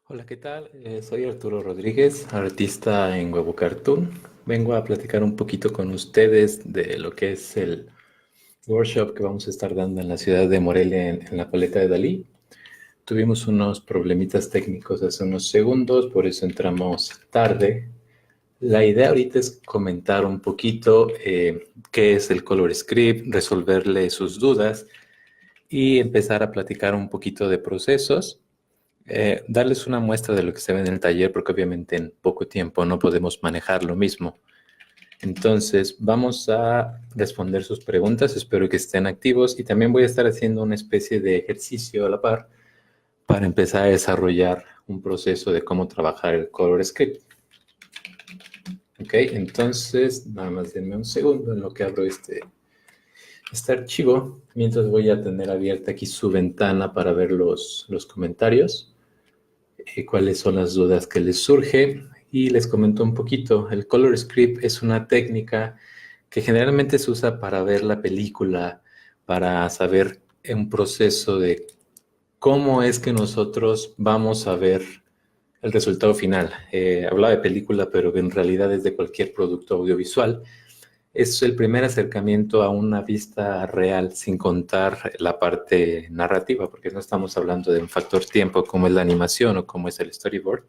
Hola, ¿qué tal? Soy Arturo Rodríguez, artista en Huevo Cartoon. Vengo a platicar un poquito con ustedes de lo que es el workshop que vamos a estar dando en la ciudad de Morelia en la paleta de Dalí. Tuvimos unos problemitas técnicos hace unos segundos, por eso entramos tarde. La idea ahorita es comentar un poquito qué es el Color Script, resolverle sus dudas y empezar a platicar un poquito de procesos. Darles una muestra de lo que se ve en el taller, porque obviamente en poco tiempo no podemos manejar lo mismo. Entonces, vamos a responder sus preguntas, espero que estén activos y también voy a estar haciendo una especie de ejercicio a la par para empezar a desarrollar un proceso de cómo trabajar el Color Script. Ok, entonces, nada más denme un segundo en lo que abro este archivo, mientras voy a tener abierta aquí su ventana para ver los comentarios. Cuáles son las dudas que les surge y les comento un poquito. El Color Script es una técnica que generalmente se usa para ver la película, para saber un proceso de cómo es que nosotros vamos a ver el resultado final. Hablaba de película, pero en realidad es de cualquier producto audiovisual. Es el primer acercamiento a una vista real, sin contar la parte narrativa, porque no estamos hablando de un factor tiempo como es la animación o como es el storyboard,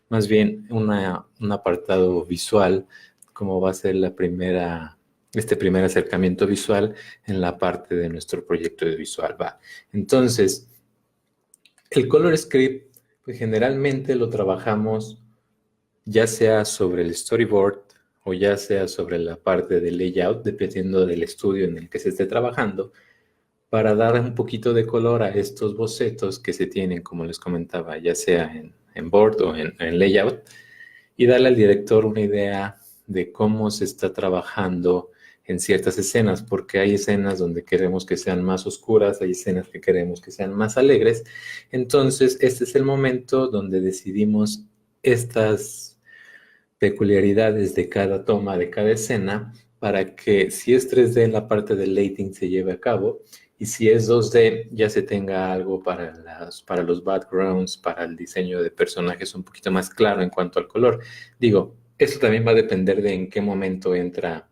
más bien un apartado visual, como va a ser este primer acercamiento visual en la parte de nuestro proyecto audiovisual. Va. Entonces, el Color Script, pues generalmente lo trabajamos ya sea sobre el storyboard o ya sea sobre la parte de layout, dependiendo del estudio en el que se esté trabajando, para dar un poquito de color a estos bocetos que se tienen, como les comentaba, ya sea en board o en layout, y darle al director una idea de cómo se está trabajando en ciertas escenas, porque hay escenas donde queremos que sean más oscuras, hay escenas que queremos que sean más alegres. Entonces, este es el momento donde decidimos estas peculiaridades de cada toma, de cada escena, para que si es 3D en la parte del lighting se lleve a cabo y si es 2D ya se tenga algo para los backgrounds, para el diseño de personajes un poquito más claro en cuanto al color. Digo, eso también va a depender de en qué momento entra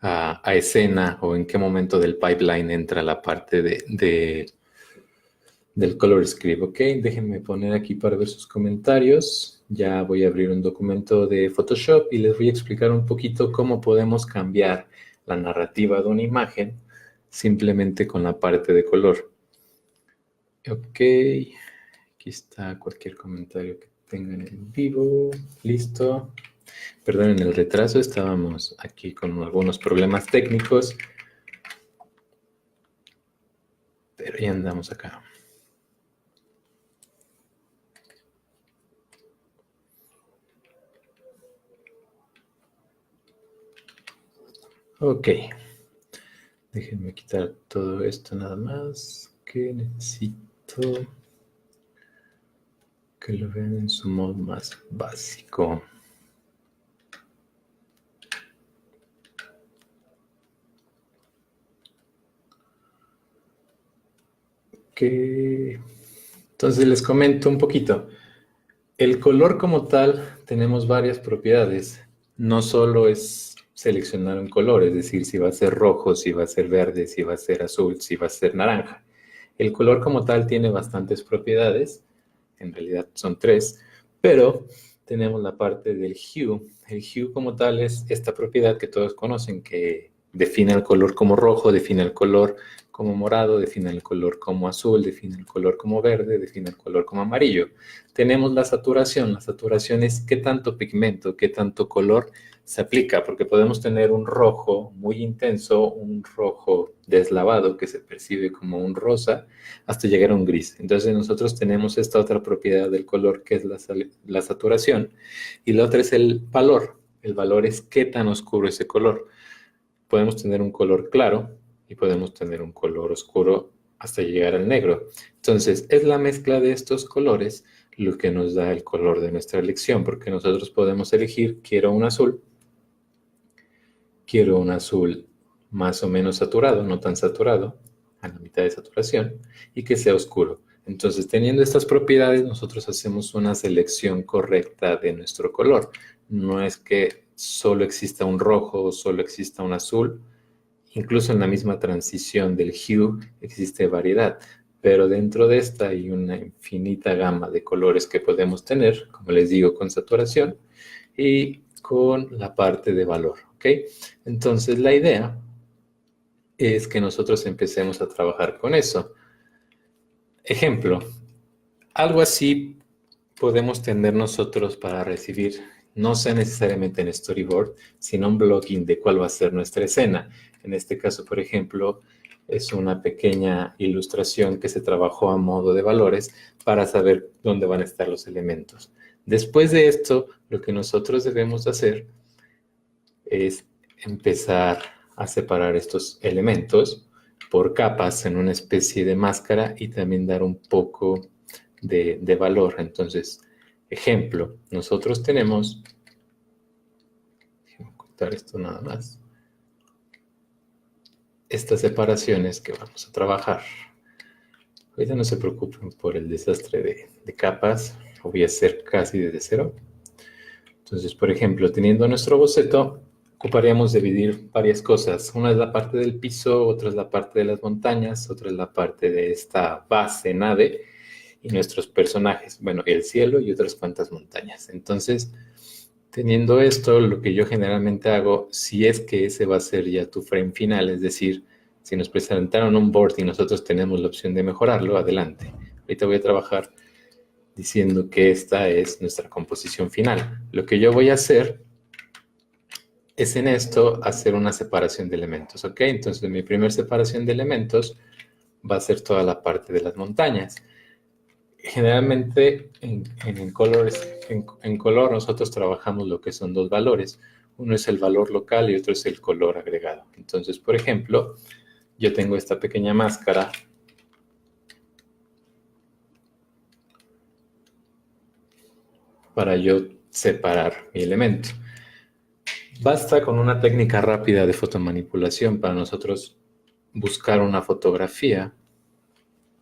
a escena o en qué momento del pipeline entra la parte del Color Script, ¿ok? Déjenme poner aquí para ver sus comentarios. Ya voy a abrir un documento de Photoshop y les voy a explicar un poquito cómo podemos cambiar la narrativa de una imagen simplemente con la parte de color. Ok, aquí está cualquier comentario que tengan en vivo. Listo. Perdonen el retraso, estábamos aquí con algunos problemas técnicos, pero ya andamos acá. Ok, déjenme quitar todo esto nada más, que necesito que lo vean en su modo más básico. Ok, entonces les comento un poquito. El color como tal tenemos varias propiedades. No solo es seleccionar un color, es decir, si va a ser rojo, si va a ser verde, si va a ser azul, si va a ser naranja. El color como tal tiene bastantes propiedades, en realidad son tres, pero tenemos la parte del hue. El hue como tal es esta propiedad que todos conocen, que define el color como rojo, define el color como morado, define el color como azul, define el color como verde, define el color como amarillo. Tenemos la saturación es qué tanto pigmento, qué tanto color se aplica, porque podemos tener un rojo muy intenso, un rojo deslavado que se percibe como un rosa, hasta llegar a un gris. Entonces nosotros tenemos esta otra propiedad del color que es la saturación y la otra es el valor. El valor es qué tan oscuro es ese color. Podemos tener un color claro y podemos tener un color oscuro hasta llegar al negro. Entonces es la mezcla de estos colores lo que nos da el color de nuestra elección, porque nosotros podemos elegir quiero un azul más o menos saturado, no tan saturado, a la mitad de saturación, y que sea oscuro. Entonces, teniendo estas propiedades, nosotros hacemos una selección correcta de nuestro color. No es que solo exista un rojo o solo exista un azul. Incluso en la misma transición del hue existe variedad, pero dentro de esta hay una infinita gama de colores que podemos tener, como les digo, con saturación y con la parte de valor, ¿ok? Entonces, la idea es que nosotros empecemos a trabajar con eso. Ejemplo, algo así podemos tener nosotros para recibir, no sea necesariamente en storyboard, sino un blogging de cuál va a ser nuestra escena. En este caso, por ejemplo, es una pequeña ilustración que se trabajó a modo de valores para saber dónde van a estar los elementos. Después de esto, lo que nosotros debemos hacer es empezar a separar estos elementos por capas en una especie de máscara y también dar un poco de valor. Entonces, ejemplo, nosotros tenemos, déjenme ocultar esto nada más, estas separaciones que vamos a trabajar. Ahorita no se preocupen por el desastre de capas, lo voy a hacer casi desde cero. Entonces, por ejemplo, teniendo nuestro boceto, ocuparíamos dividir varias cosas. Una es la parte del piso, otra es la parte de las montañas, otra es la parte de esta base nave y nuestros personajes. Bueno, el cielo y otras cuantas montañas. Entonces, teniendo esto, lo que yo generalmente hago, si es que ese va a ser ya tu frame final, es decir, si nos presentaron un board y nosotros tenemos la opción de mejorarlo, adelante. Ahorita voy a trabajar diciendo que esta es nuestra composición final. Lo que yo voy a hacer es en esto hacer una separación de elementos, ¿ok? Entonces, mi primera separación de elementos va a ser toda la parte de las montañas. Generalmente en color nosotros trabajamos lo que son dos valores. Uno es el valor local y otro es el color agregado. Entonces, por ejemplo, yo tengo esta pequeña máscara para yo separar mi elemento. Basta con una técnica rápida de fotomanipulación para nosotros buscar una fotografía,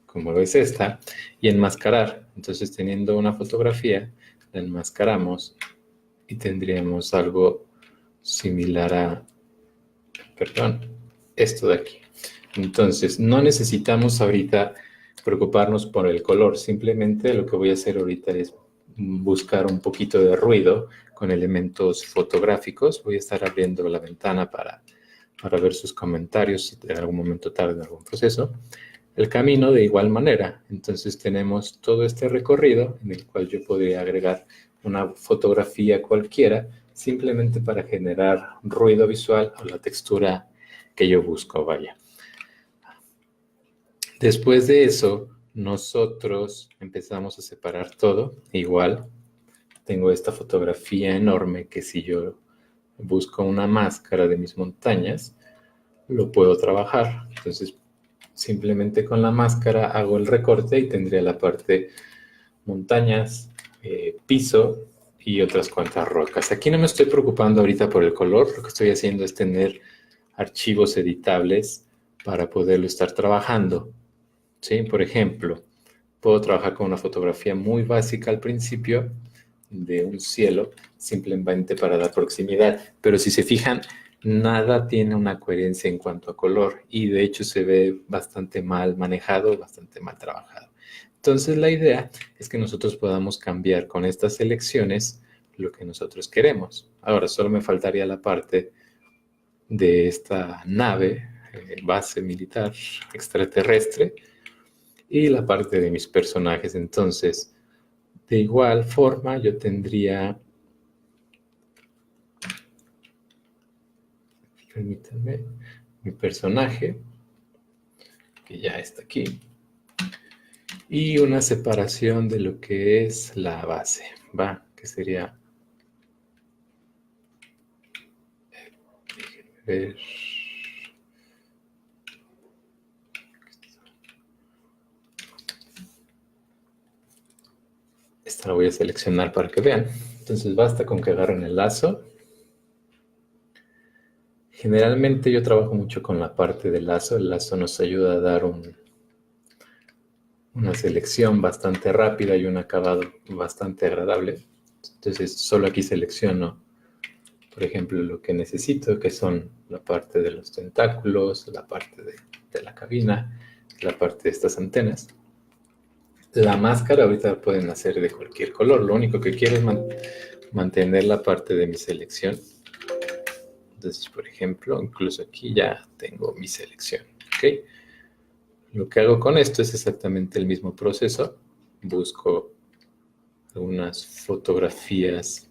como es esta, y enmascarar. Entonces, teniendo una fotografía, la enmascaramos y tendríamos algo similar a, perdón, esto de aquí. Entonces, no necesitamos ahorita preocuparnos por el color. Simplemente lo que voy a hacer ahorita es buscar un poquito de ruido con elementos fotográficos. Voy a estar abriendo la ventana para ver sus comentarios si en algún momento tarde en algún proceso. El camino de igual manera. Entonces tenemos todo este recorrido en el cual yo podría agregar una fotografía cualquiera simplemente para generar ruido visual o la textura que yo busco, vaya. Después de eso, nosotros empezamos a separar todo. Igual, tengo esta fotografía enorme que si yo busco una máscara de mis montañas, lo puedo trabajar. Entonces, simplemente con la máscara hago el recorte y tendría la parte montañas, piso y otras cuantas rocas. Aquí no me estoy preocupando ahorita por el color. Lo que estoy haciendo es tener archivos editables para poderlo estar trabajando. ¿Sí? Por ejemplo, puedo trabajar con una fotografía muy básica al principio de un cielo, simplemente para dar proximidad. Pero si se fijan, nada tiene una coherencia en cuanto a color y de hecho se ve bastante mal manejado, bastante mal trabajado. Entonces la idea es que nosotros podamos cambiar con estas selecciones lo que nosotros queremos. Ahora solo me faltaría la parte de esta nave, base militar extraterrestre, y la parte de mis personajes. Entonces, de igual forma, yo tendría, permítanme, mi personaje, que ya está aquí, y una separación de lo que es la base, ¿va? Que sería, déjenme ver. Esta la voy a seleccionar para que vean. Entonces basta con que agarren el lazo. Generalmente yo trabajo mucho con la parte del lazo. El lazo nos ayuda a dar una selección bastante rápida y un acabado bastante agradable. Entonces, solo aquí selecciono, por ejemplo, lo que necesito, que son la parte de los tentáculos, la parte de la cabina, la parte de estas antenas. La máscara ahorita la pueden hacer de cualquier color. Lo único que quiero es mantener la parte de mi selección. Entonces, por ejemplo, incluso aquí ya tengo mi selección. ¿Ok? Lo que hago con esto es exactamente el mismo proceso. Busco algunas fotografías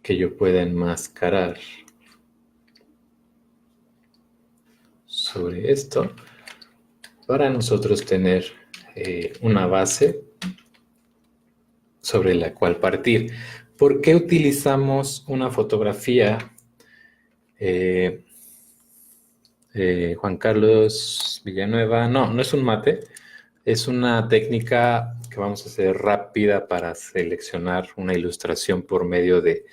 que yo pueda enmascarar sobre esto para nosotros tener una base sobre la cual partir. ¿Por qué utilizamos una fotografía? Juan Carlos Villanueva, no es un mate, es una técnica que vamos a hacer rápida para seleccionar una ilustración por medio de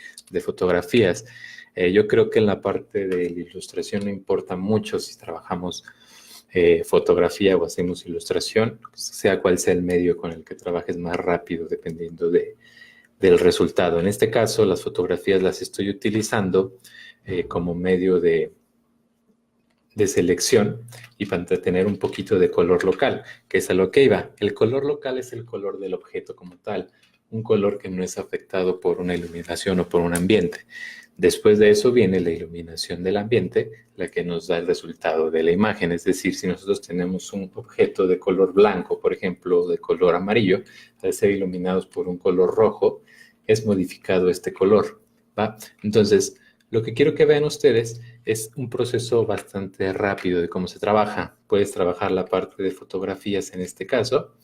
fotografías. Yo creo que en la parte de la ilustración no importa mucho si trabajamos fotografía o hacemos ilustración, sea cual sea el medio con el que trabajes más rápido, dependiendo del resultado. En este caso, las fotografías las estoy utilizando como medio de selección y para tener un poquito de color local, que es a lo que iba. El color local es el color del objeto como tal, un color que no es afectado por una iluminación o por un ambiente. Después de eso viene la iluminación del ambiente, la que nos da el resultado de la imagen. Es decir, si nosotros tenemos un objeto de color blanco, por ejemplo, o de color amarillo, al ser iluminados por un color rojo, es modificado este color, ¿va? Entonces, lo que quiero que vean ustedes es un proceso bastante rápido de cómo se trabaja. Puedes trabajar la parte de fotografías en este caso,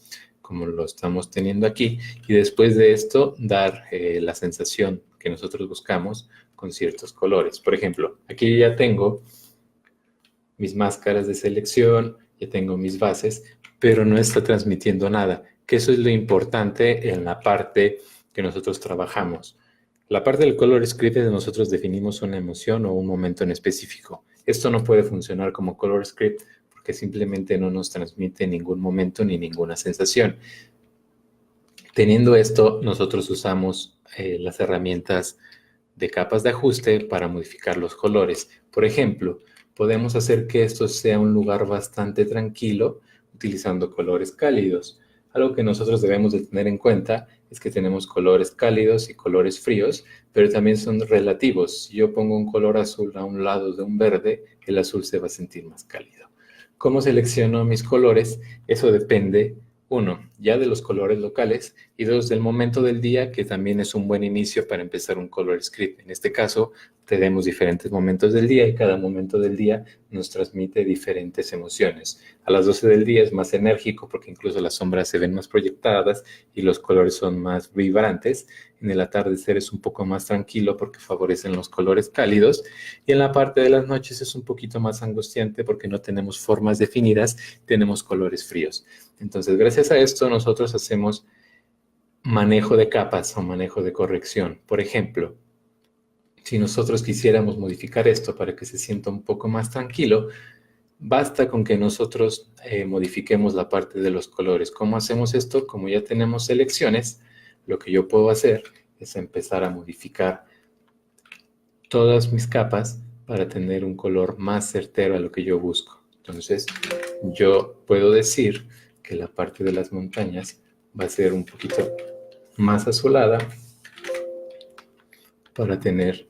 como lo estamos teniendo aquí, y después de esto dar la sensación que nosotros buscamos con ciertos colores. Por ejemplo, aquí ya tengo mis máscaras de selección, ya tengo mis bases, pero no está transmitiendo nada, que eso es lo importante en la parte que nosotros trabajamos. La parte del color script es de nosotros definimos una emoción o un momento en específico. Esto no puede funcionar como color script porque simplemente no nos transmite ningún momento ni ninguna sensación. Teniendo esto, nosotros usamos las herramientas de capas de ajuste para modificar los colores. Por ejemplo, podemos hacer que esto sea un lugar bastante tranquilo utilizando colores cálidos. Algo que nosotros debemos de tener en cuenta es que tenemos colores cálidos y colores fríos, pero también son relativos. Si yo pongo un color azul a un lado de un verde, el azul se va a sentir más cálido. ¿Cómo selecciono mis colores? Eso depende, uno, ya de los colores locales y dos, del momento del día, que también es un buen inicio para empezar un color script. En este caso, tenemos diferentes momentos del día y cada momento del día nos transmite diferentes emociones. A las 12 del día es más enérgico porque incluso las sombras se ven más proyectadas y los colores son más vibrantes. En el atardecer es un poco más tranquilo porque favorecen los colores cálidos y en la parte de las noches es un poquito más angustiante porque no tenemos formas definidas, tenemos colores fríos. Entonces, gracias a esto nosotros hacemos manejo de capas o manejo de corrección. Por ejemplo, si nosotros quisiéramos modificar esto para que se sienta un poco más tranquilo, basta con que nosotros modifiquemos la parte de los colores. ¿Cómo hacemos esto? Como ya tenemos selecciones, lo que yo puedo hacer es empezar a modificar todas mis capas para tener un color más certero a lo que yo busco. Entonces, yo puedo decir que la parte de las montañas va a ser un poquito más azulada para tener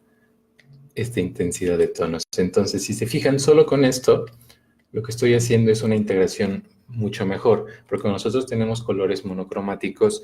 esta intensidad de tonos. Entonces, si se fijan solo con esto, lo que estoy haciendo es una integración mucho mejor, porque nosotros tenemos colores monocromáticos,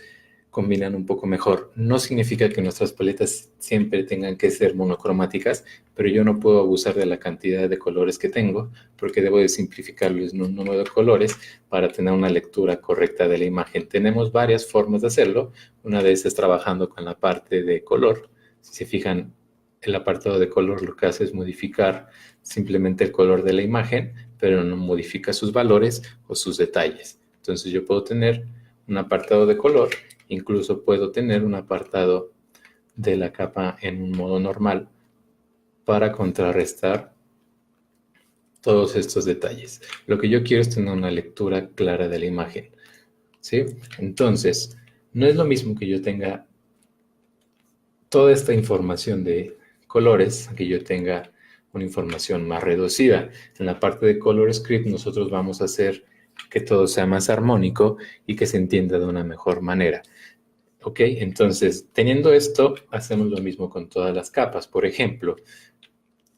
combinan un poco mejor. No significa que nuestras paletas siempre tengan que ser monocromáticas, pero yo no puedo abusar de la cantidad de colores que tengo, porque debo de simplificarlos en un número de colores para tener una lectura correcta de la imagen. Tenemos varias formas de hacerlo. Una de esas es trabajando con la parte de color. Si se fijan, el apartado de color lo que hace es modificar simplemente el color de la imagen, pero no modifica sus valores o sus detalles. Entonces yo puedo tener un apartado de color, incluso puedo tener un apartado de la capa en un modo normal para contrarrestar todos estos detalles. Lo que yo quiero es tener una lectura clara de la imagen, ¿sí? Entonces, no es lo mismo que yo tenga toda esta información de colores, que yo tenga una información más reducida. En la parte de Color Script nosotros vamos a hacer que todo sea más armónico y que se entienda de una mejor manera. ¿Ok? Entonces, teniendo esto, hacemos lo mismo con todas las capas. Por ejemplo,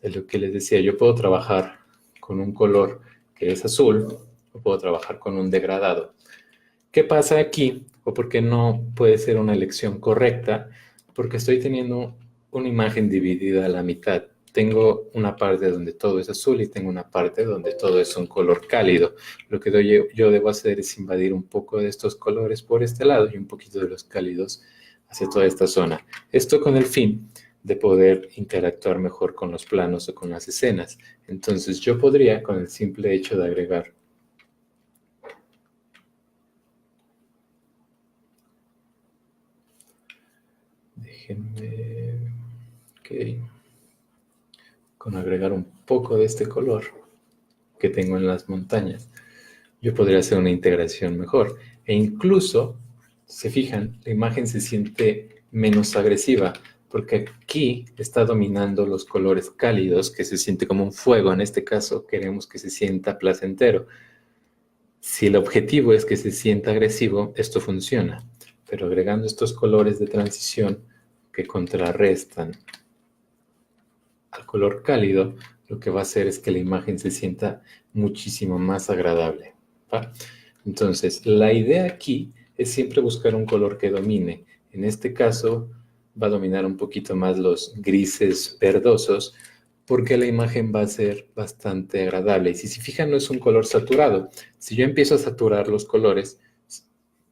es lo que les decía, yo puedo trabajar con un color que es azul o puedo trabajar con un degradado. ¿Qué pasa aquí? ¿O por qué no puede ser una elección correcta? Porque estoy teniendo una imagen dividida a la mitad. Tengo una parte donde todo es azul y tengo una parte donde todo es un color cálido. Lo que yo debo hacer es invadir un poco de estos colores por este lado y un poquito de los cálidos hacia toda esta zona. Esto con el fin de poder interactuar mejor con los planos o con las escenas. Entonces yo podría, con el simple hecho de agregar déjenme, ok, con agregar un poco de este color que tengo en las montañas, yo podría hacer una integración mejor. E incluso, se fijan, la imagen se siente menos agresiva, porque aquí está dominando los colores cálidos, que se siente como un fuego. En este caso, queremos que se sienta placentero. Si el objetivo es que se sienta agresivo, esto funciona. Pero agregando estos colores de transición que contrarrestan al color cálido, lo que va a hacer es que la imagen se sienta muchísimo más agradable, ¿va? Entonces, la idea aquí es siempre buscar un color que domine. En este caso, va a dominar un poquito más los grises verdosos, porque la imagen va a ser bastante agradable. Y si se fijan, no es un color saturado. Si yo empiezo a saturar los colores,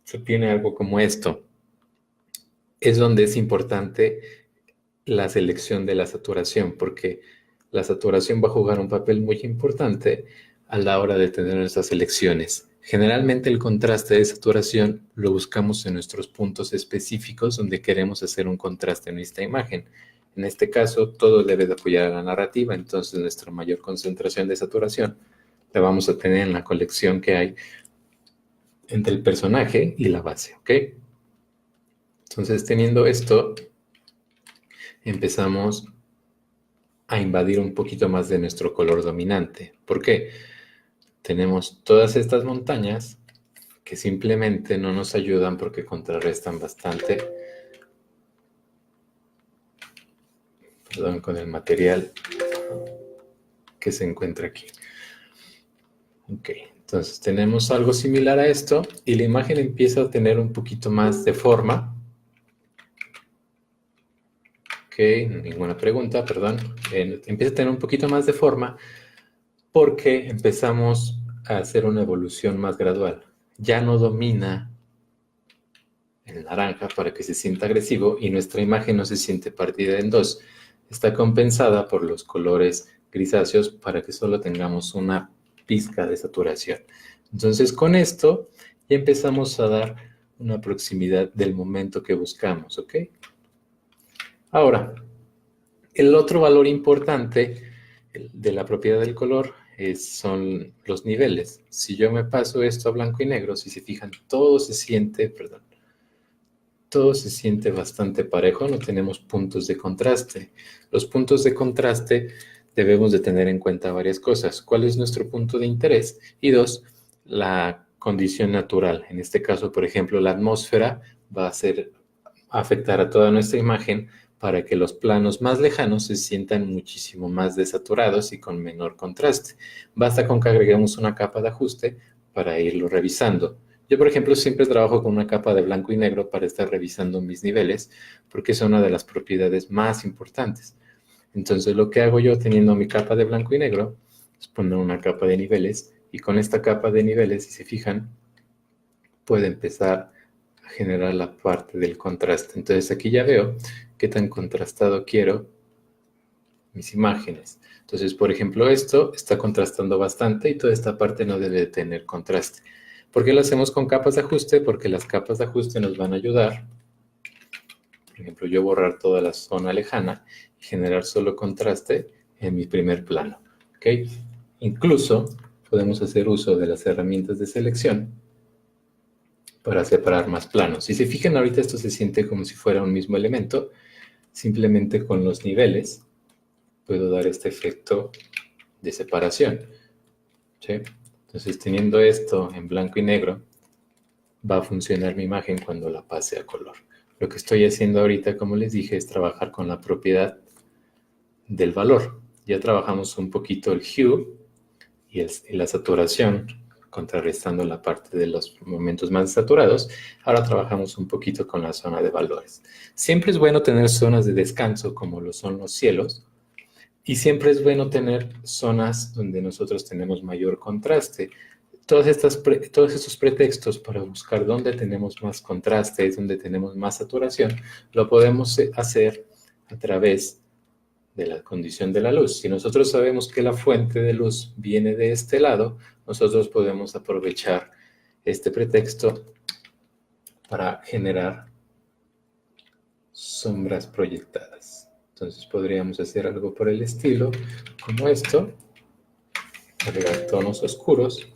se obtiene algo como esto. Es donde es importante la selección de la saturación, porque la saturación va a jugar un papel muy importante a la hora de tener nuestras elecciones. Generalmente el contraste de saturación lo buscamos en nuestros puntos específicos donde queremos hacer un contraste en nuestra imagen. En este caso, todo debe de apoyar a la narrativa, entonces nuestra mayor concentración de saturación la vamos a tener en la colección que hay entre el personaje y la base, ¿ok? Entonces, teniendo esto, empezamos a invadir un poquito más de nuestro color dominante. ¿Por qué? Tenemos todas estas montañas que simplemente no nos ayudan porque contrarrestan bastante, perdón, con el material que se encuentra aquí. Ok, entonces tenemos algo similar a esto y la imagen empieza a tener un poquito más de forma. Ok, ninguna pregunta, perdón. Empieza a tener un poquito más de forma porque empezamos a hacer una evolución más gradual. Ya no domina el naranja para que se sienta agresivo y nuestra imagen no se siente partida en dos. Está compensada por los colores grisáceos para que solo tengamos una pizca de saturación. Entonces con esto ya empezamos a dar una proximidad del momento que buscamos, ¿ok? Ahora, el otro valor importante de la propiedad del color son los niveles. Si yo me paso esto a blanco y negro, si se fijan, todo se siente, perdón, todo se siente bastante parejo, no tenemos puntos de contraste. Los puntos de contraste debemos de tener en cuenta varias cosas. ¿Cuál es nuestro punto de interés? Y dos, la condición natural. En este caso, por ejemplo, la atmósfera va a afectar a toda nuestra imagen para que los planos más lejanos se sientan muchísimo más desaturados y con menor contraste. Basta con que agreguemos una capa de ajuste para irlo revisando. Yo, por ejemplo, siempre trabajo con una capa de blanco y negro para estar revisando mis niveles, porque es una de las propiedades más importantes. Entonces, lo que hago yo teniendo mi capa de blanco y negro es poner una capa de niveles, y con esta capa de niveles, si se fijan, puede empezar a generar la parte del contraste. Entonces, aquí ya veo qué tan contrastado quiero mis imágenes. Entonces, por ejemplo, esto está contrastando bastante y toda esta parte no debe tener contraste. ¿Por qué lo hacemos con capas de ajuste? Porque las capas de ajuste nos van a ayudar, por ejemplo, yo borrar toda la zona lejana y generar solo contraste en mi primer plano. ¿Ok? Incluso podemos hacer uso de las herramientas de selección para separar más planos. Si se fijan ahorita esto se siente como si fuera un mismo elemento. Simplemente con los niveles puedo dar este efecto de separación, ¿sí? Entonces, teniendo esto en blanco y negro, va a funcionar mi imagen cuando la pase a color. Lo que estoy haciendo ahorita, como les dije, es trabajar con la propiedad del valor. Ya trabajamos un poquito el hue y la saturación, contrarrestando la parte de los momentos más saturados. Ahora trabajamos un poquito con la zona de valores. Siempre es bueno tener zonas de descanso, como lo son los cielos, y siempre es bueno tener zonas donde nosotros tenemos mayor contraste. Todos estos pretextos para buscar dónde tenemos más contraste, donde tenemos más saturación, lo podemos hacer a través de la condición de la luz. Si nosotros sabemos que la fuente de luz viene de este lado, nosotros podemos aprovechar este pretexto para generar sombras proyectadas. Entonces podríamos hacer algo por el estilo, como esto, agregar tonos oscuros,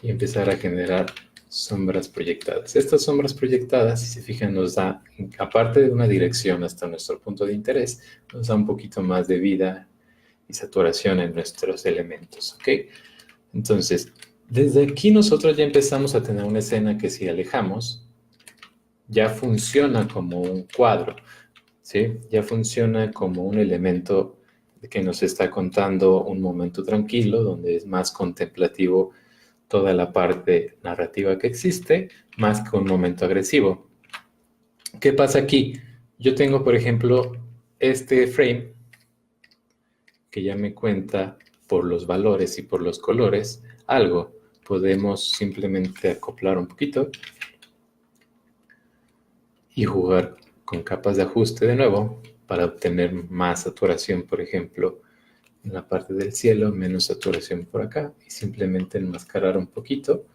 y empezar a generar sombras proyectadas. Estas sombras proyectadas, si se fijan, nos da, aparte de una dirección hasta nuestro punto de interés, nos da un poquito más de vida y saturación en nuestros elementos, ¿ok? Entonces, desde aquí nosotros ya empezamos a tener una escena que si alejamos, ya funciona como un cuadro, ¿sí? Ya funciona como un elemento que nos está contando un momento tranquilo, donde es más contemplativo toda la parte narrativa que existe, más que un momento agresivo. ¿Qué pasa aquí? Yo tengo, por ejemplo, este frame que ya me cuenta por los valores y por los colores algo. Podemos simplemente acoplar un poquito y jugar con capas de ajuste de nuevo para obtener más saturación, por ejemplo, en la parte del cielo, menos saturación por acá, y simplemente enmascarar un poquito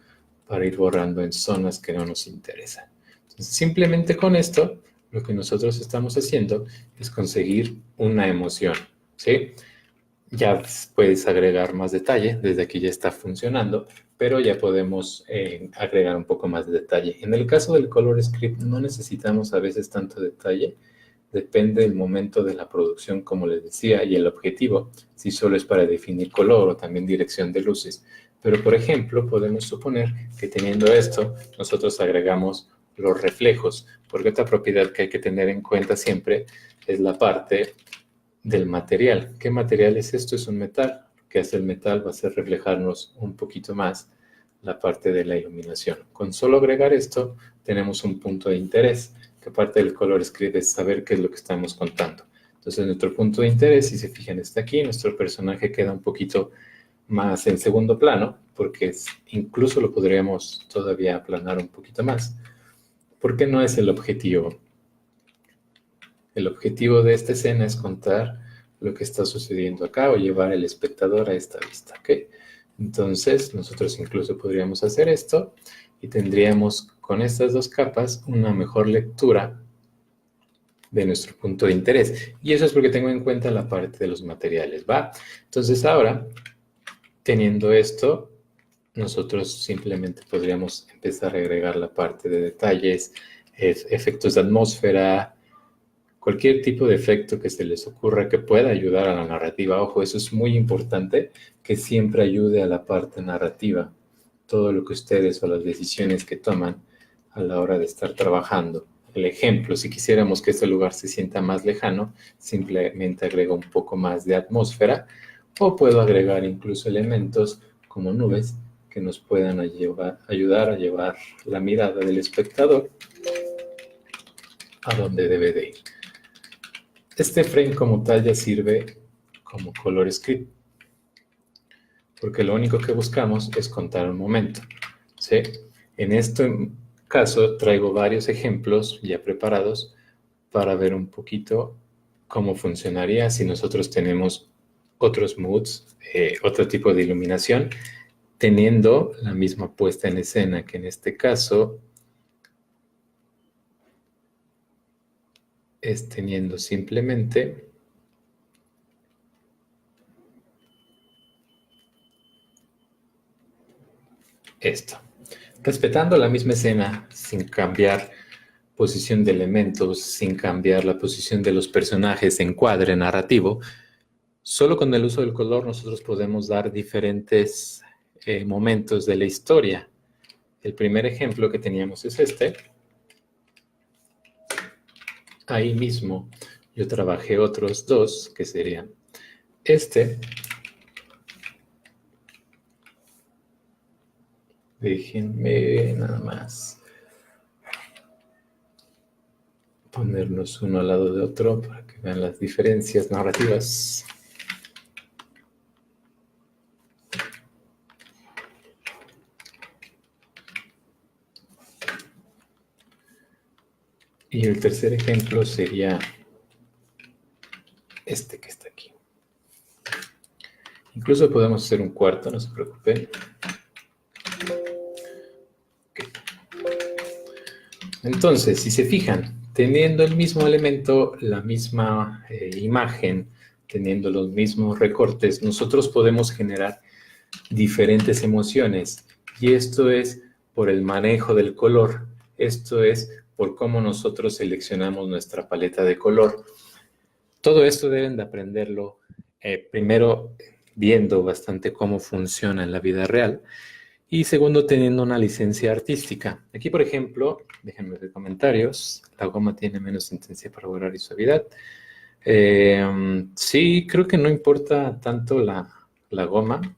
para ir borrando en zonas que no nos interesan. Entonces, simplemente con esto, lo que nosotros estamos haciendo es conseguir una emoción, ¿sí? Ya puedes agregar más detalle, desde aquí ya está funcionando, pero ya podemos agregar un poco más de detalle. En el caso del color script no necesitamos a veces tanto detalle, depende del momento de la producción, como les decía, y el objetivo, si solo es para definir color o también dirección de luces. Pero, por ejemplo, podemos suponer que teniendo esto, nosotros agregamos los reflejos, porque otra propiedad que hay que tener en cuenta siempre es la parte del material. ¿Qué material es esto? Es un metal. Lo que hace el metal va a ser reflejarnos un poquito más la parte de la iluminación. Con solo agregar esto, tenemos un punto de interés, que parte del color script es saber qué es lo que estamos contando. Entonces, nuestro punto de interés, si se fijan, está aquí. Nuestro personaje queda un poquito más en segundo plano, porque incluso lo podríamos todavía aplanar un poquito más, porque no es el objetivo. El objetivo de esta escena es contar lo que está sucediendo acá o llevar al espectador a esta vista, ¿ok? Entonces, nosotros incluso podríamos hacer esto y tendríamos con estas dos capas una mejor lectura de nuestro punto de interés. Y eso es porque tengo en cuenta la parte de los materiales, ¿va? Entonces ahora, teniendo esto, nosotros simplemente podríamos empezar a agregar la parte de detalles, efectos de atmósfera, cualquier tipo de efecto que se les ocurra que pueda ayudar a la narrativa. Ojo, eso es muy importante, que siempre ayude a la parte narrativa, todo lo que ustedes o las decisiones que toman a la hora de estar trabajando. El ejemplo, si quisiéramos que este lugar se sienta más lejano, simplemente agrego un poco más de atmósfera, o puedo agregar incluso elementos como nubes que nos puedan ayudar a llevar la mirada del espectador a donde debe de ir. Este frame como tal ya sirve como color script, porque lo único que buscamos es contar un momento, ¿sí? En este caso traigo varios ejemplos ya preparados para ver un poquito cómo funcionaría si nosotros tenemos otros moods, otro tipo de iluminación, teniendo la misma puesta en escena, que en este caso es teniendo simplemente esto. Respetando la misma escena, sin cambiar posición de elementos, sin cambiar la posición de los personajes, encuadre narrativo, solo con el uso del color nosotros podemos dar diferentes momentos de la historia. El primer ejemplo que teníamos es este. Ahí mismo yo trabajé otros dos, que serían este. Déjenme nada más ponernos uno al lado de otro para que vean las diferencias narrativas. Y el tercer ejemplo sería este que está aquí. Incluso podemos hacer un cuarto, no se preocupen. Okay. Entonces, si se fijan, teniendo el mismo elemento, la misma imagen, teniendo los mismos recortes, nosotros podemos generar diferentes emociones. Y esto es por el manejo del color. Esto es por cómo nosotros seleccionamos nuestra paleta de color. Todo esto deben de aprenderlo primero viendo bastante cómo funciona en la vida real y segundo teniendo una licencia artística. Aquí, por ejemplo, déjenme ver comentarios. La goma tiene menos intensidad para borrar y suavidad. Sí, creo que no importa tanto la goma.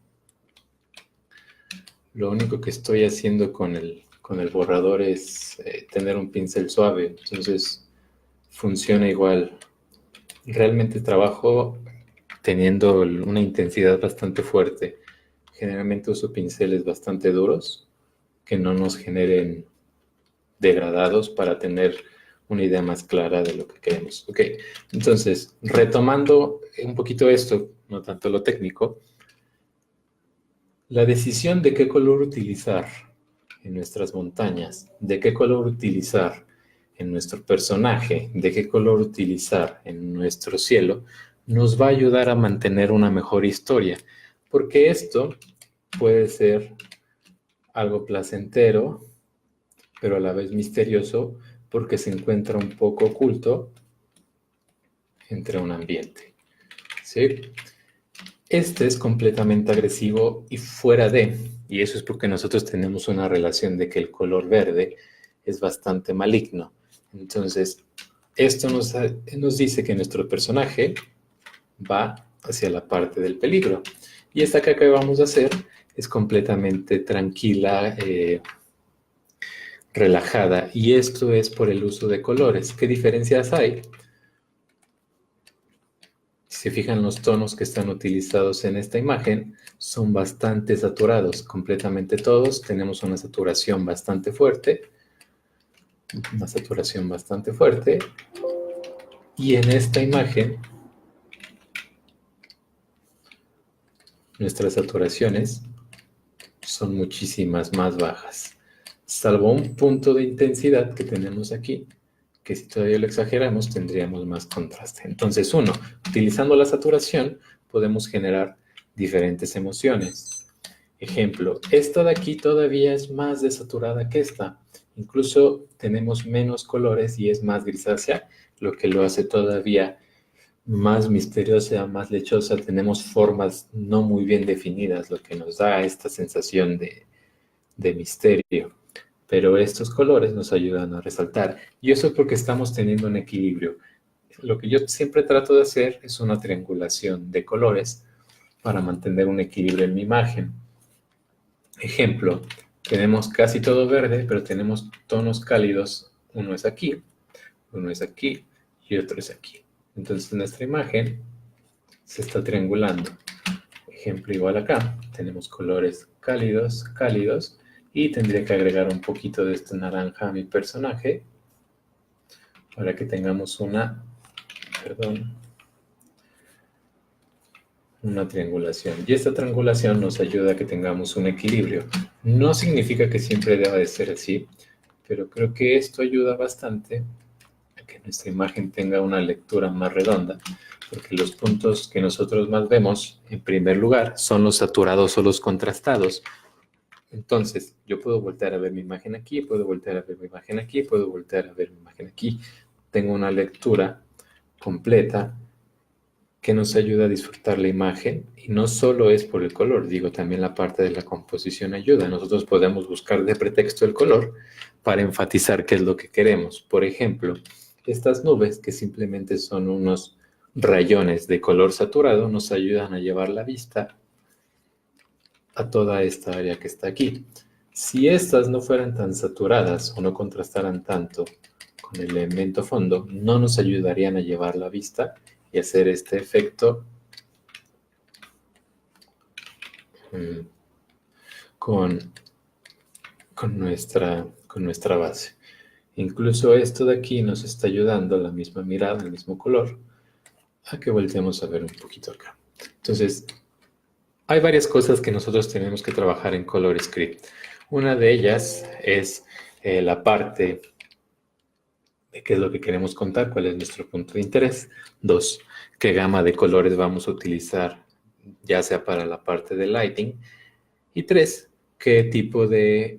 Lo único que estoy haciendo con el borrador es tener un pincel suave, entonces funciona igual. Realmente trabajo teniendo una intensidad bastante fuerte. Generalmente uso pinceles bastante duros que no nos generen degradados para tener una idea más clara de lo que queremos. Ok, entonces, retomando un poquito esto, no tanto lo técnico, la decisión de qué color utilizar en nuestras montañas, de qué color utilizar en nuestro personaje, de qué color utilizar en nuestro cielo, nos va a ayudar a mantener una mejor historia, porque esto puede ser algo placentero, pero a la vez misterioso, porque se encuentra un poco oculto entre un ambiente. ¿Sí? Este es completamente agresivo y fuera de, y eso es porque nosotros tenemos una relación de que el color verde es bastante maligno. Entonces, esto nos dice que nuestro personaje va hacia la parte del peligro. Y esta que acabamos de hacer es completamente tranquila, relajada, y esto es por el uso de colores. ¿Qué diferencias hay? Si se fijan, los tonos que están utilizados en esta imagen son bastante saturados, completamente todos. Tenemos una saturación bastante fuerte, y en esta imagen nuestras saturaciones son muchísimas más bajas, salvo un punto de intensidad que tenemos aquí, que si todavía lo exageramos tendríamos más contraste. Entonces, utilizando la saturación podemos generar diferentes emociones. Ejemplo, esta de aquí todavía es más desaturada que esta. Incluso tenemos menos colores y es más grisácea, lo que lo hace todavía más misteriosa, más lechosa. Tenemos formas no muy bien definidas, lo que nos da esta sensación de misterio. Pero estos colores nos ayudan a resaltar. Y eso es porque estamos teniendo un equilibrio. Lo que yo siempre trato de hacer es una triangulación de colores para mantener un equilibrio en mi imagen. Ejemplo, tenemos casi todo verde, pero tenemos tonos cálidos. Uno es aquí y otro es aquí. Entonces, nuestra imagen se está triangulando. Ejemplo igual acá. Tenemos colores cálidos, y tendría que agregar un poquito de este naranja a mi personaje para que tengamos una triangulación. Y esta triangulación nos ayuda a que tengamos un equilibrio. No significa que siempre deba de ser así, pero creo que esto ayuda bastante a que nuestra imagen tenga una lectura más redonda, porque los puntos que nosotros más vemos, en primer lugar, son los saturados o los contrastados. Entonces, yo puedo voltear a ver mi imagen aquí, puedo voltear a ver mi imagen aquí, puedo voltear a ver mi imagen aquí. Tengo una lectura completa que nos ayuda a disfrutar la imagen, y no solo es por el color, digo, también la parte de la composición ayuda. Nosotros podemos buscar de pretexto el color para enfatizar qué es lo que queremos. Por ejemplo, estas nubes, que simplemente son unos rayones de color saturado, nos ayudan a llevar la vista a toda esta área que está aquí. Si estas no fueran tan saturadas o no contrastaran tanto con el elemento fondo, no nos ayudarían a llevar la vista y hacer este efecto con nuestra base. Incluso esto de aquí nos está ayudando, la misma mirada, el mismo color, a que volteemos a ver un poquito acá. Entonces, hay varias cosas que nosotros tenemos que trabajar en ColorScript. Una de ellas es la parte de qué es lo que queremos contar, cuál es nuestro punto de interés. 2, qué gama de colores vamos a utilizar, ya sea para la parte de lighting. Y 3, qué tipo de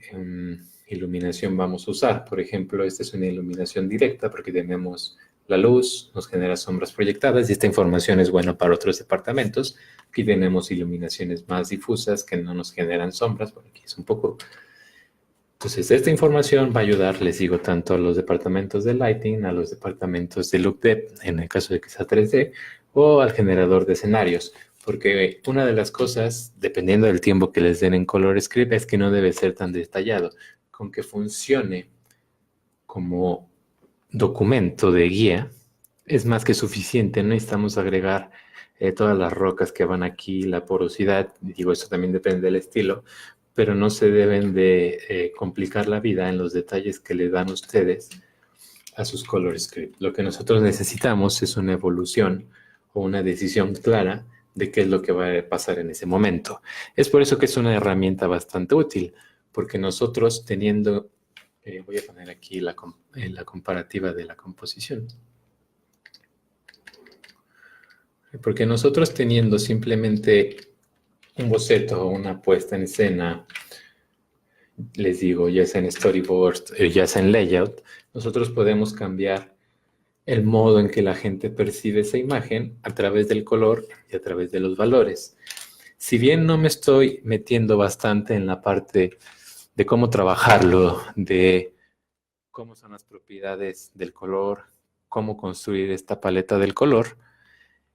iluminación vamos a usar. Por ejemplo, esta es una iluminación directa porque tenemos la luz, nos genera sombras proyectadas, y esta información es buena para otros departamentos. Aquí tenemos iluminaciones más difusas que no nos generan sombras, por aquí es un poco. Entonces, esta información va a ayudar, les digo, tanto a los departamentos de lighting, a los departamentos de look depth, en el caso de que sea 3D, o al generador de escenarios. Porque una de las cosas, dependiendo del tiempo que les den en ColorScript, es que no debe ser tan detallado. Con que funcione como documento de guía, es más que suficiente. No necesitamos agregar todas las rocas que van aquí, la porosidad. Digo, eso también depende del estilo, pero no se deben de complicar la vida en los detalles que le dan ustedes a sus ColorScript. Lo que nosotros necesitamos es una evolución o una decisión clara de qué es lo que va a pasar en ese momento. Es por eso que es una herramienta bastante útil, porque nosotros teniendo, voy a poner aquí la comparativa de la composición, porque nosotros teniendo simplemente un boceto o una puesta en escena, les digo, ya sea en storyboard, ya sea en layout, nosotros podemos cambiar el modo en que la gente percibe esa imagen a través del color y a través de los valores. Si bien no me estoy metiendo bastante en la parte de cómo trabajarlo, de cómo son las propiedades del color, cómo construir esta paleta del color,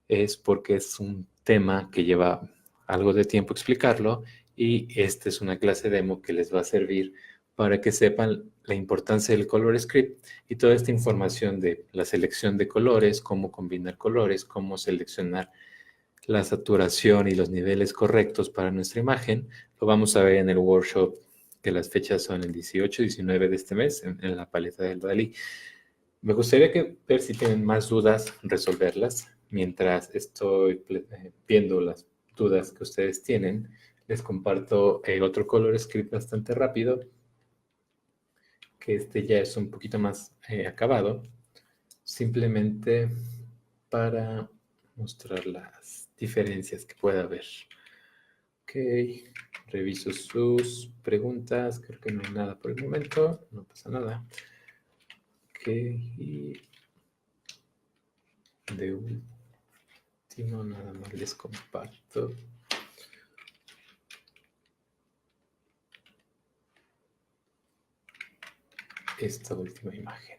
es porque es un tema que lleva algo de tiempo explicarlo, y esta es una clase demo que les va a servir para que sepan la importancia del ColorScript y toda esta información de la selección de colores, cómo combinar colores, cómo seleccionar la saturación y los niveles correctos para nuestra imagen. Lo vamos a ver en el workshop, que las fechas son el 18 y 19 de este mes, en la paleta del DALL-E. Me gustaría ver si tienen más dudas, resolverlas. Mientras estoy viendo las dudas que ustedes tienen, les comparto otro ColorScript bastante rápido, que este ya es un poquito más acabado, simplemente para mostrar las diferencias que pueda haber. Ok, reviso sus preguntas, creo que no hay nada por el momento, no pasa nada. Ok, y de último nada más les comparto esta última imagen.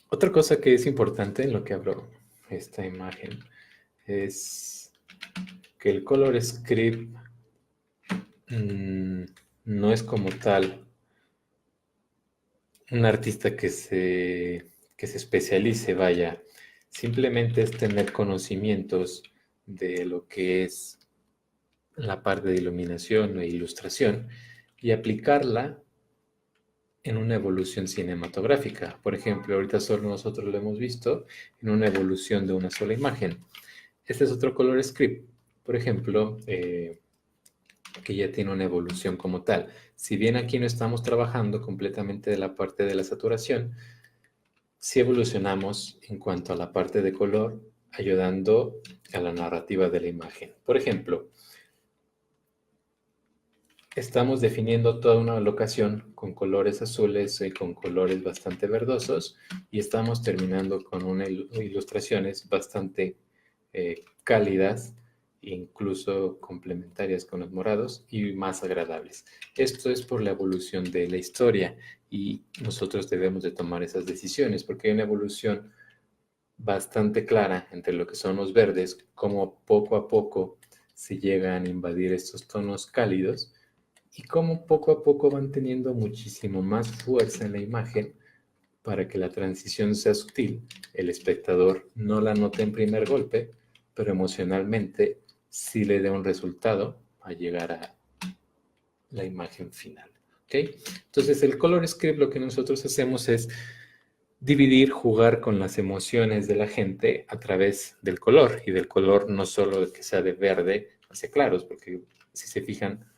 Otra cosa que es importante en lo que abro esta imagen es que el ColorScript no es como tal un artista que se especialice, vaya. Simplemente es tener conocimientos de lo que es la parte de iluminación e ilustración y aplicarla en una evolución cinematográfica. Por ejemplo, ahorita solo nosotros lo hemos visto en una evolución de una sola imagen. Este es otro ColorScript. Por ejemplo, que ya tiene una evolución como tal. Si bien aquí no estamos trabajando completamente de la parte de la saturación, sí evolucionamos en cuanto a la parte de color, ayudando a la narrativa de la imagen. Por ejemplo, estamos definiendo toda una locación con colores azules y con colores bastante verdosos y estamos terminando con unas ilustraciones bastante cálidas, incluso complementarias con los morados y más agradables. Esto es por la evolución de la historia y nosotros debemos de tomar esas decisiones porque hay una evolución bastante clara entre lo que son los verdes, como poco a poco se llegan a invadir estos tonos cálidos y cómo poco a poco van teniendo muchísimo más fuerza en la imagen para que la transición sea sutil, el espectador no la note en primer golpe, pero emocionalmente sí le dé un resultado a llegar a la imagen final. ¿Okay? Entonces el color script lo que nosotros hacemos es dividir, jugar con las emociones de la gente a través del color, y del color no solo que sea de verde hacia claros, porque si se fijan,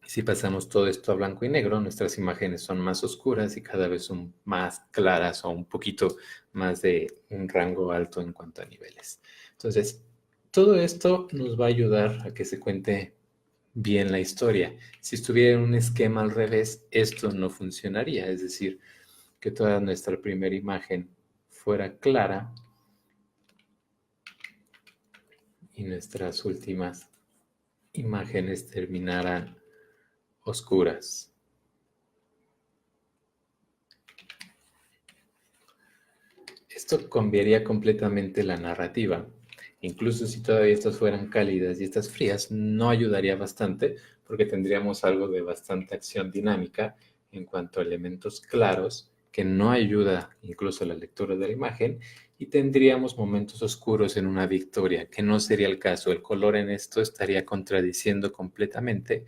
si pasamos todo esto a blanco y negro, nuestras imágenes son más oscuras y cada vez son más claras o un poquito más de un rango alto en cuanto a niveles. Entonces, todo esto nos va a ayudar a que se cuente bien la historia. Si estuviera en un esquema al revés, esto no funcionaría. Es decir, que toda nuestra primera imagen fuera clara y nuestras últimas imágenes terminaran oscuras. Esto cambiaría completamente la narrativa. Incluso si todavía estas fueran cálidas y estas frías, no ayudaría bastante porque tendríamos algo de bastante acción dinámica en cuanto a elementos claros que no ayuda incluso a la lectura de la imagen, y tendríamos momentos oscuros en una victoria, que no sería el caso. El color en esto estaría contradiciendo completamente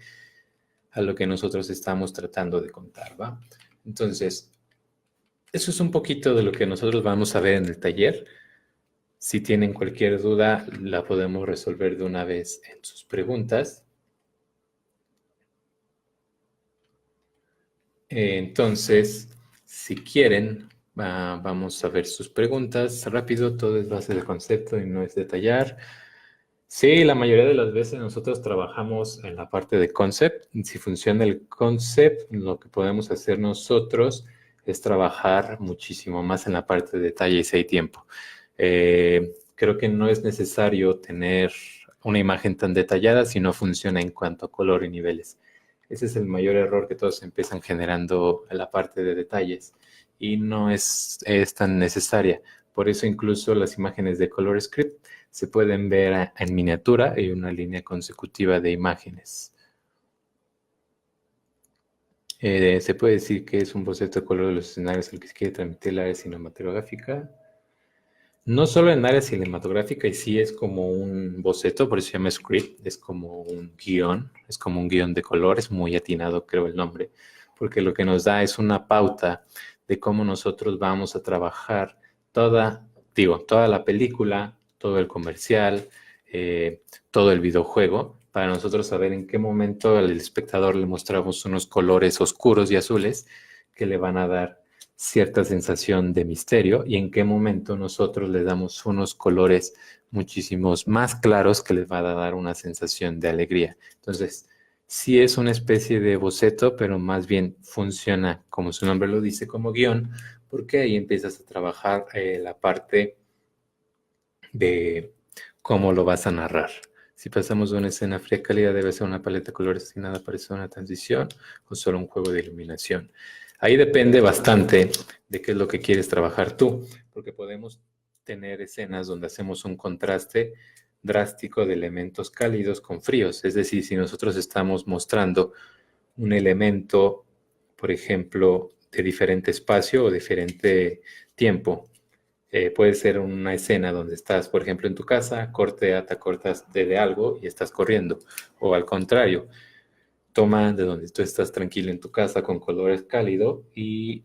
a lo que nosotros estamos tratando de contar, ¿va? Entonces, eso es un poquito de lo que nosotros vamos a ver en el taller. Si tienen cualquier duda, la podemos resolver de una vez en sus preguntas. Entonces, si quieren, vamos a ver sus preguntas rápido. Todo es base de concepto y no es detallar. Sí, la mayoría de las veces nosotros trabajamos en la parte de concept. Si funciona el concept, lo que podemos hacer nosotros es trabajar muchísimo más en la parte de detalle si hay tiempo. Creo que no es necesario tener una imagen tan detallada si no funciona en cuanto a color y niveles. Ese es el mayor error que todos empiezan generando en la parte de detalles y no es tan necesaria. Por eso incluso las imágenes de color script se pueden ver en miniatura y una línea consecutiva de imágenes. Se puede decir que es un boceto de color de los escenarios al que se quiere transmitir la área cinematográfica. No solo en área cinematográfica, y sí es como un boceto, por eso se llama script, es como un guión, es como un guión de color, es muy atinado creo el nombre, porque lo que nos da es una pauta de cómo nosotros vamos a trabajar toda la película, todo el comercial, todo el videojuego, para nosotros saber en qué momento al espectador le mostramos unos colores oscuros y azules que le van a dar cierta sensación de misterio, y en qué momento nosotros le damos unos colores muchísimos más claros que les va a dar una sensación de alegría. Entonces, sí es una especie de boceto, pero más bien funciona, como su nombre lo dice, como guión, porque ahí empiezas a trabajar la parte de cómo lo vas a narrar. Si pasamos de una escena fría cálida, debe ser una paleta de colores asignada para hacer una transición o solo un juego de iluminación. Ahí depende bastante de qué es lo que quieres trabajar tú, porque podemos tener escenas donde hacemos un contraste drástico de elementos cálidos con fríos. Es decir, si nosotros estamos mostrando un elemento, por ejemplo, de diferente espacio o diferente tiempo, puede ser una escena donde estás, por ejemplo, en tu casa, te cortas de algo y estás corriendo. O al contrario, toma de donde tú estás tranquilo en tu casa con colores cálidos y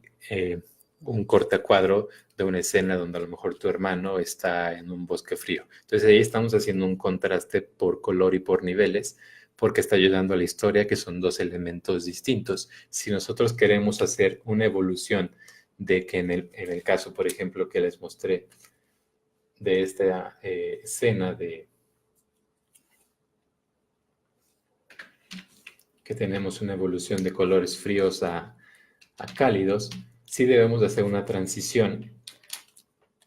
un corte a cuadro de una escena donde a lo mejor tu hermano está en un bosque frío. Entonces ahí estamos haciendo un contraste por color y por niveles porque está ayudando a la historia, que son dos elementos distintos. Si nosotros queremos hacer una evolución de que en el caso, por ejemplo, que les mostré de esta escena de que tenemos una evolución de colores fríos a cálidos, sí debemos hacer una transición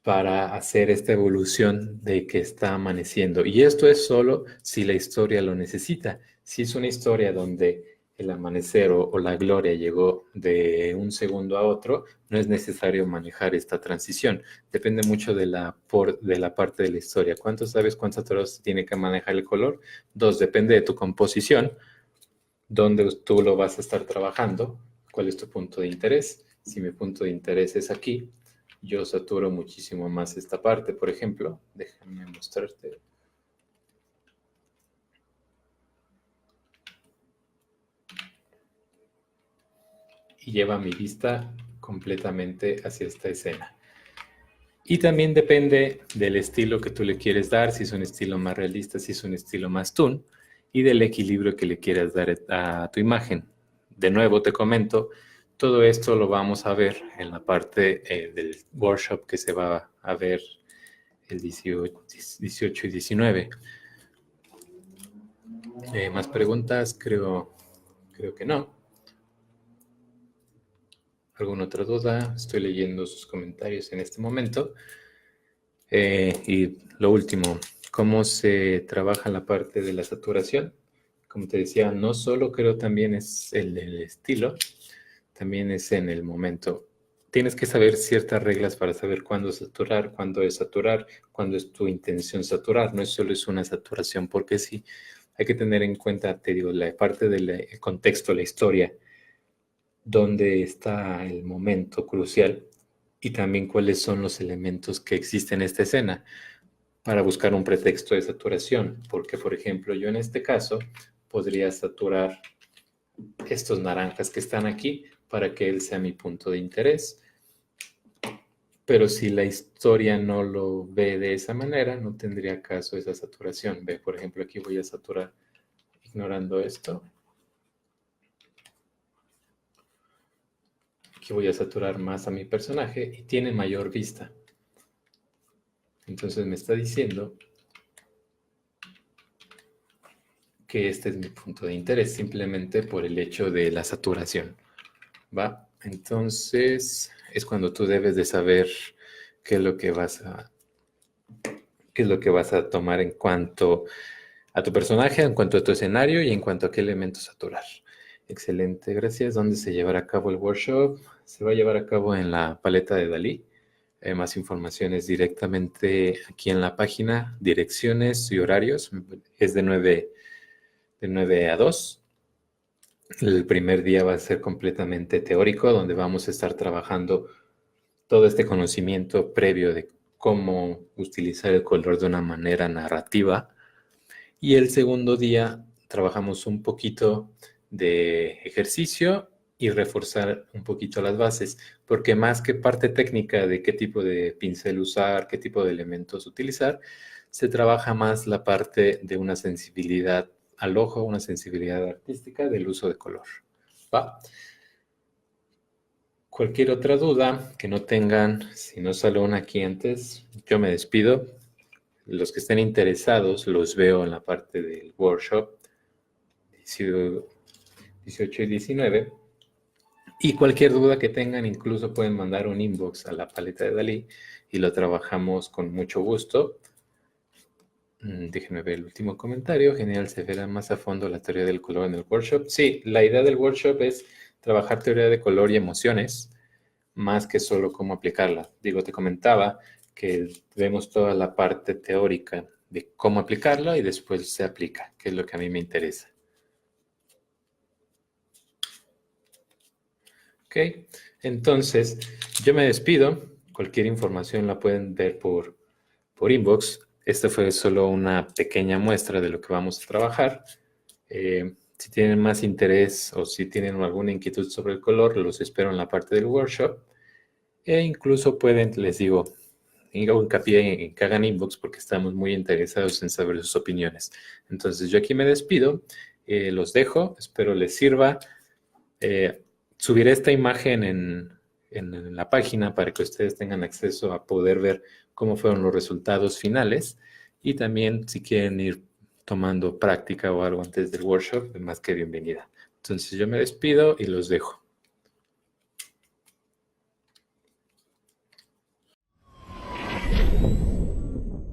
para hacer esta evolución de que está amaneciendo. Y esto es solo si la historia lo necesita. Si es una historia donde el amanecer o la gloria llegó de un segundo a otro, no es necesario manejar esta transición. Depende mucho de la parte de la historia. ¿Cuánto sabes cuántos atoros tiene que manejar el color? Dos, depende de tu composición, dónde tú lo vas a estar trabajando, cuál es tu punto de interés. Si mi punto de interés es aquí, yo saturo muchísimo más esta parte, por ejemplo. Déjame mostrarte. Y lleva mi vista completamente hacia esta escena. Y también depende del estilo que tú le quieres dar, si es un estilo más realista, si es un estilo más toon, y del equilibrio que le quieras dar a tu imagen. De nuevo te comento, todo esto lo vamos a ver en la parte del workshop que se va a ver el 18 y 19. ¿Más preguntas? Creo que no. ¿Alguna otra duda? Estoy leyendo sus comentarios en este momento. Y lo último, ¿cómo se trabaja la parte de la saturación? Como te decía, no solo creo también es el estilo, también es en el momento. Tienes que saber ciertas reglas para saber cuándo saturar, cuándo es saturar, cuándo es tu intención saturar. No es solo es una saturación, porque sí, hay que tener en cuenta, te digo, la parte del contexto, la historia, dónde está el momento crucial y también cuáles son los elementos que existen en esta escena para buscar un pretexto de saturación. Porque, por ejemplo, yo en este caso podría saturar estos naranjas que están aquí para que él sea mi punto de interés. Pero si la historia no lo ve de esa manera, no tendría caso esa saturación. Ve, por ejemplo, aquí voy a saturar ignorando esto. Aquí voy a saturar más a mi personaje y tiene mayor vista. Entonces me está diciendo que este es mi punto de interés, simplemente por el hecho de la saturación. ¿Va? Entonces es cuando tú debes de saber qué es lo que vas a tomar en cuanto a tu personaje, en cuanto a tu escenario y en cuanto a qué elementos saturar. Excelente, gracias. ¿Dónde se llevará a cabo el workshop? Se va a llevar a cabo en la paleta de Dalí. Más informaciones directamente aquí en la página, direcciones y horarios. Es de 9 a 2. El primer día va a ser completamente teórico, donde vamos a estar trabajando todo este conocimiento previo de cómo utilizar el color de una manera narrativa. Y el segundo día trabajamos un poquito de ejercicio y reforzar un poquito las bases, porque más que parte técnica de qué tipo de pincel usar, qué tipo de elementos utilizar, se trabaja más la parte de una sensibilidad al ojo, una sensibilidad artística del uso de color. ¿Va? Cualquier otra duda que no tengan, si no sale una aquí antes, yo me despido. Los que estén interesados los veo en la parte del workshop 18 y 19. Y cualquier duda que tengan, incluso pueden mandar un inbox a la paleta de Dalí y lo trabajamos con mucho gusto. Déjenme ver el último comentario. Genial, se verá más a fondo la teoría del color en el workshop. Sí, la idea del workshop es trabajar teoría de color y emociones, más que solo cómo aplicarla. Digo, te comentaba que vemos toda la parte teórica de cómo aplicarla y después se aplica, que es lo que a mí me interesa. Ok, entonces yo me despido. Cualquier información la pueden ver por inbox. Esta fue solo una pequeña muestra de lo que vamos a trabajar. Si tienen más interés o si tienen alguna inquietud sobre el color, los espero en la parte del workshop. E incluso pueden, les digo, hago hincapié en que hagan inbox porque estamos muy interesados en saber sus opiniones. Entonces yo aquí me despido, los dejo, espero les sirva. Subiré esta imagen en la página para que ustedes tengan acceso a poder ver cómo fueron los resultados finales y también si quieren ir tomando práctica o algo antes del workshop, más que bienvenida. Entonces yo me despido y los dejo.